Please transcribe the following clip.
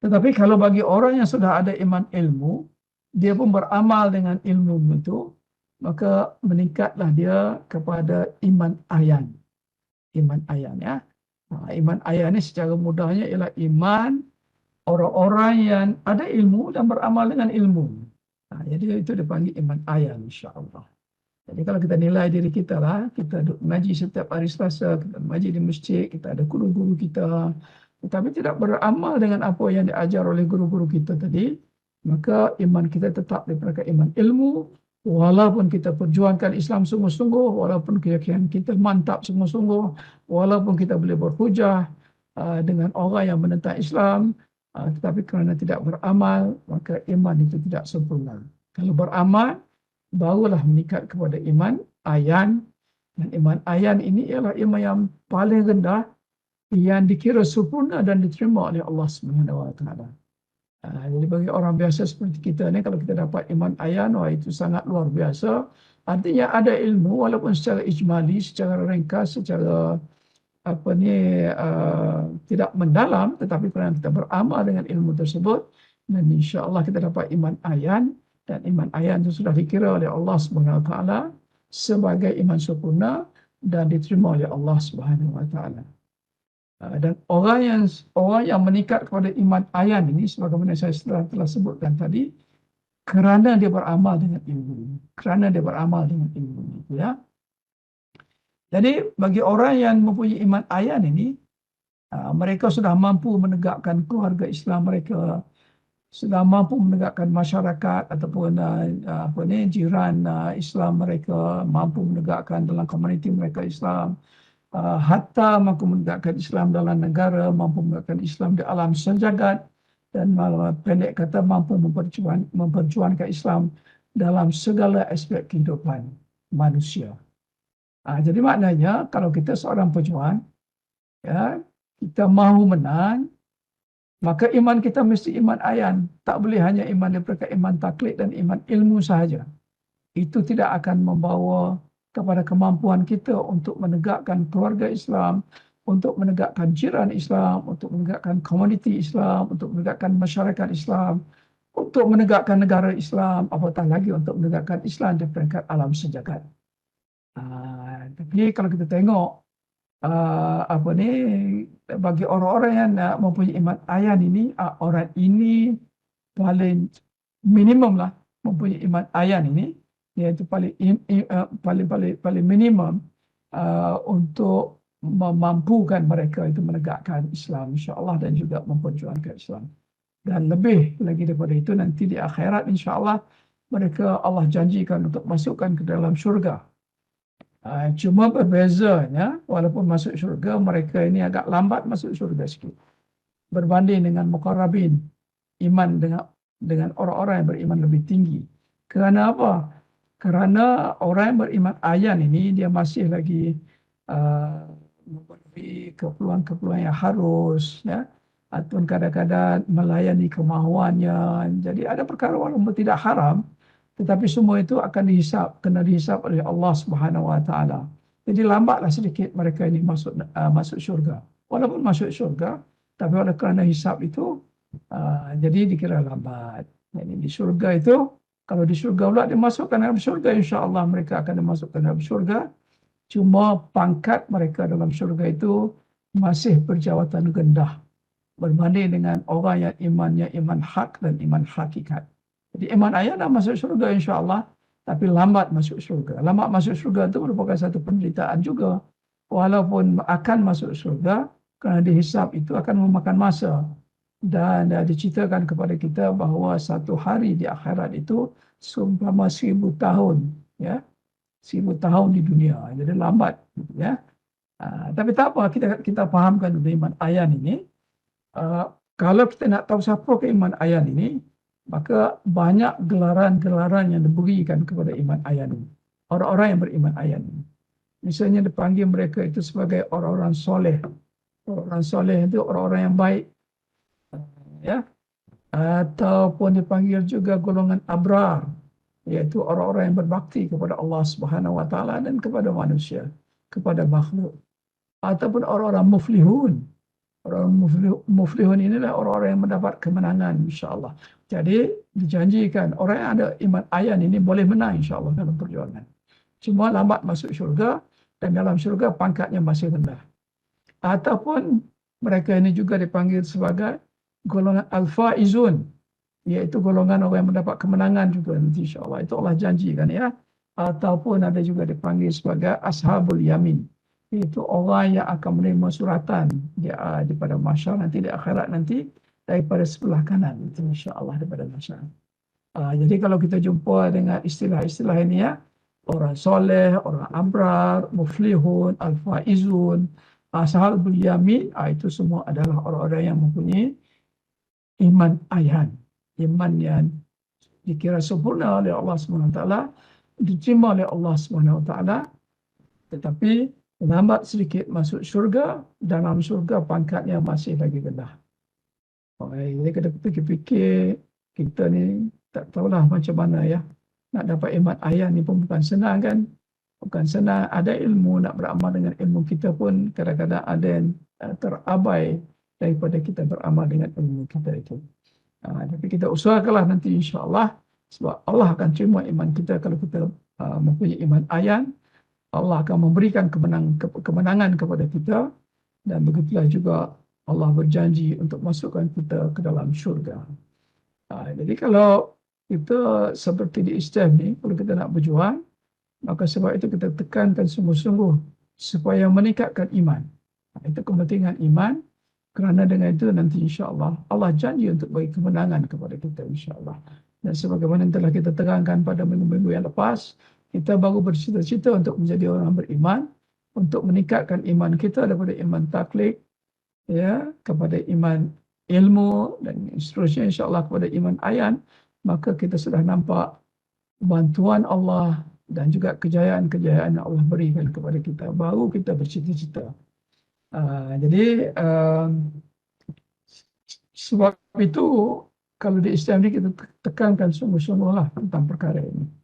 Tetapi kalau bagi orang yang sudah ada iman ilmu, dia pun beramal dengan ilmu itu, maka meningkatlah dia kepada iman ayan. Iman ayan, ya. Iman ayan ini secara mudahnya ialah iman orang-orang yang ada ilmu dan beramal dengan ilmu. Jadi itu dipanggil iman ayan, insya-Allah. Jadi kalau kita nilai diri kita lah, kita duduk mengaji setiap hari Selasa, kita mengaji di masjid, kita ada guru-guru kita, tetapi tidak beramal dengan apa yang diajar oleh guru-guru kita tadi, maka iman kita tetap daripada iman ilmu, walaupun kita perjuangkan Islam sungguh-sungguh, walaupun keyakinan kita mantap sungguh-sungguh, walaupun kita boleh berhujah dengan orang yang menentang Islam, tetapi kerana tidak beramal, maka iman itu tidak sempurna. Kalau beramal, barulah meningkat kepada iman ayan. Dan iman ayan ini ialah iman yang paling rendah, yang dikira sempurna dan diterima oleh Allah SWT. Jadi bagi orang biasa seperti kita ni, kalau kita dapat iman ayan, wah itu sangat luar biasa. Artinya ada ilmu, walaupun secara ijmali, secara ringkas, secara tidak mendalam, tetapi kerana kita beramal dengan ilmu tersebut, dan insya-Allah kita dapat iman ayan. Dan iman ayan itu sudah dikira oleh Allah Subhanahu Wa Taala sebagai iman sempurna dan diterima oleh Allah Subhanahu Wa Taala. Dan orang yang meningkat kepada iman ayan ini, sebagaimana saya telah sebutkan tadi, kerana dia beramal dengan ilmu, ya. Jadi bagi orang yang mempunyai iman ayan ini, mereka sudah mampu menegakkan keluarga Islam mereka, sudah mampu menegakkan masyarakat ataupun jiran Islam mereka, mampu menegakkan dalam komuniti mereka Islam, hatta mampu menegakkan Islam dalam negara, mampu menegakkan Islam di alam sejagat, dan pendek kata mampu memperjuangkan Islam dalam segala aspek kehidupan manusia. Jadi maknanya kalau kita seorang pejuang, ya, kita mahu menang, maka iman kita mesti iman ayan. Tak boleh hanya iman daripada iman taklid dan iman ilmu sahaja. Itu tidak akan membawa kepada kemampuan kita untuk menegakkan keluarga Islam, untuk menegakkan jiran Islam, untuk menegakkan komuniti Islam, untuk menegakkan masyarakat Islam, untuk menegakkan negara Islam, apatah lagi untuk menegakkan Islam di peringkat alam sejagat. Tapi kalau kita tengok bagi orang-orang yang mempunyai iman ayan ini, orang ini paling minimum lah mempunyai iman ayan ini, iaitu paling minimum untuk memampukan mereka itu menegakkan Islam, insya-Allah, dan juga memperjuangkan Islam. Dan lebih lagi daripada itu, nanti di akhirat insya-Allah mereka Allah janjikan untuk masukkan ke dalam syurga. Cuma berbezanya, walaupun masuk syurga, mereka ini agak lambat masuk syurga sikit berbanding dengan muqarrabin, iman dengan orang-orang yang beriman lebih tinggi. Kerana apa? Kerana orang yang beriman ayan ini, dia masih lagi memenuhi keperluan-keperluan yang harus, ya, ataupun kadang-kadang melayani kemahuannya. Jadi ada perkara walaupun tidak haram, tetapi semua itu akan kena dihisap oleh Allah Subhanahu Wa Taala. Jadi lambatlah sedikit mereka ini masuk syurga. Walaupun masuk syurga, tapi oleh kerana hisap itu, jadi dikira lambat. Jadi di syurga itu, kalau di syurga pula dimasukkan dalam syurga, insya-Allah mereka akan dimasukkan dalam syurga. Cuma pangkat mereka dalam syurga itu masih berjawatan rendah berbanding dengan orang yang imannya iman hak dan iman hakikat. Jadi iman ayan dah masuk syurga insya-Allah, tapi lambat masuk syurga. Lambat masuk syurga itu merupakan satu penderitaan juga. Walaupun akan masuk syurga, kerana dihisap itu akan memakan masa. Dan diceritakan kepada kita bahawa satu hari di akhirat itu seumpama 1000 tahun, ya. 1000 tahun di dunia. Jadi lambat, ya. Tapi tak apa, kita fahamkan iman ayan ini. Kalau kita nak tahu siapa ke iman ayan ini, maka banyak gelaran-gelaran yang diberikan kepada iman ayan ini. Orang-orang yang beriman ayan ini. Misalnya dipanggil mereka itu sebagai orang-orang soleh. Orang soleh itu orang-orang yang baik, ya. Ataupun dipanggil juga golongan abrar, iaitu orang-orang yang berbakti kepada Allah Subhanahu Wa Taala dan kepada manusia, kepada makhluk. Ataupun orang-orang muflihun, Orang muflihun inilah orang-orang yang mendapat kemenangan insya-Allah. Jadi dijanjikan orang yang ada iman ayan ini boleh menang insya-Allah dalam perjuangan. Cuma lambat masuk syurga dan dalam syurga pangkatnya masih rendah. Ataupun mereka ini juga dipanggil sebagai golongan al-faizun, iaitu golongan orang yang mendapat kemenangan juga nanti insya-Allah. Itu Allah janjikan ya. Ataupun ada juga dipanggil sebagai ashabul yamin, iaitu orang yang akan menerima suratan daripada mahsyar nanti di akhirat nanti daripada sebelah kanan itu insya-Allah daripada mahsyar. Jadi kalau kita jumpa dengan istilah-istilah ini ya, orang soleh, orang abrar, muflihun, al-faizun, ashabul yamin, itu semua adalah orang-orang yang mempunyai iman ayan, iman yang dikira sempurna oleh Allah Subhanahu Wa Taala, diterima oleh Allah Subhanahu Wa Taala, tetapi lambat sedikit masuk syurga, dalam syurga pangkatnya masih lagi rendah. Jadi kita fikir-fikir, kita ni tak tahulah macam mana ya. Nak dapat iman ayan ni pun bukan senang kan. Bukan senang. Ada ilmu nak beramal dengan ilmu kita pun kadang-kadang ada yang terabai daripada kita beramal dengan ilmu kita itu. Tapi kita usahakanlah nanti insya-Allah, sebab Allah akan terima iman kita kalau kita mempunyai iman ayan. Allah akan memberikan kemenangan kepada kita, dan begitulah juga Allah berjanji untuk masukkan kita ke dalam syurga. Jadi kalau kita seperti di Islam ni, kalau kita nak berjuang, maka sebab itu kita tekankan sungguh-sungguh supaya meningkatkan iman. Itu kepentingan iman, kerana dengan itu nanti insya-Allah Allah janji untuk bagi kemenangan kepada kita insya-Allah. Dan sebagaimana telah kita terangkan pada minggu-minggu yang lepas, kita baru bercita-cita untuk menjadi orang beriman, untuk meningkatkan iman kita daripada iman taklid ya kepada iman ilmu dan seterusnya insya-Allah kepada iman ayan, maka kita sudah nampak bantuan Allah dan juga kejayaan-kejayaan yang Allah berikan kepada kita, baru kita bercita-cita. Jadi sebab itu kalau di Islam ini kita tekankan sungguh-sungguhlah tentang perkara ini.